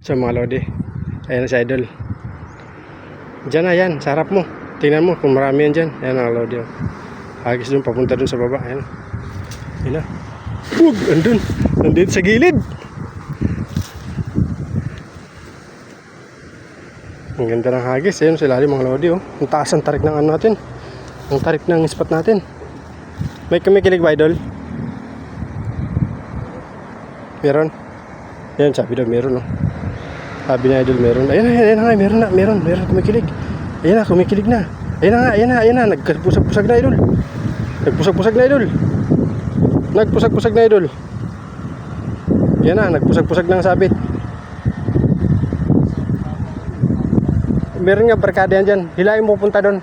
So mga lodi, ayan na si Idol. Diyan na yan, sa harap mo. Tingnan mo kung marami yan dyan. Ayan mga lodi. Hagis dun, papunta dun sa baba. Ayan. Ayan na. Andun. Nandito sa gilid. Ang ganda ng hagis. Ayan sa ilalim mga lodi. Ang taas ang tarik ng ano natin. Ang tarik ng spot natin. May kumikilig ba, Idol? Meron? Ayan, sabi daw meron. Sabi niya, Idol, meron. Ayan na, meron kumikilig. Ayan na, kumikilig na. Ayan na, nagpusag-pusag na, Idol. Nagpusag-pusag na, Idol. Ayan na, nagpusag-pusag na ang sabit. Meron nga barkada yan dyan. Hilahin mo punta doon.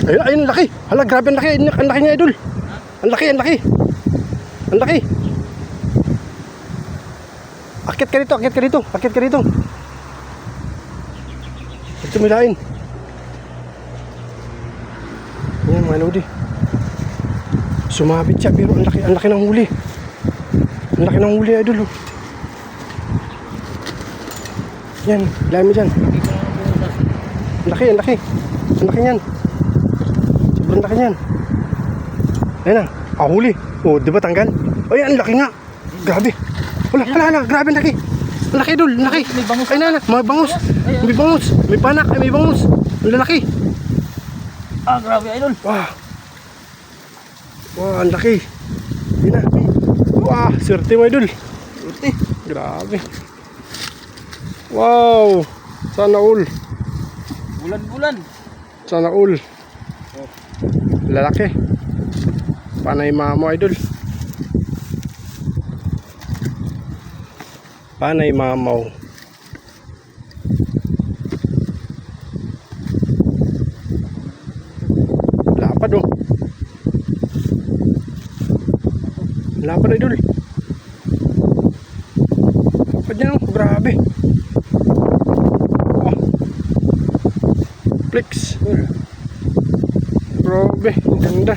Ayun, laki. Hala, grabe ang laki. Ang laki niya, Idol. Ang laki. Akit ka dito. Ito may lain. Ayan mga lodi. Sumabit siya pero ang laki ng huli. Ang laki ng huli, Idol. Yan, lami dyan. Ang laki niyan. Sobrang laki niyan. Ayan na, huli. O, di ba tanggal? Ay, ang laki nga. Grabe. Hala, grabe ang laki. Ang laki, Idol, ang laki. May bangus. Ay na, may bangus. May panak, may bangus. Ang lalaki. Grabe, Idol. Wow, ang laki. Yan na. Wow, swerte mo, Idol. Swerte. Grabe. Wow. Sana all. Bulan-bulan. Sana all. Lalaki. Panay mamo, Idol. Panay mamaw. Lapad, oh. Lapad, Idol. Lapad niya, oh. Grabe. Oh. Flex. Grabe. Ang ganda.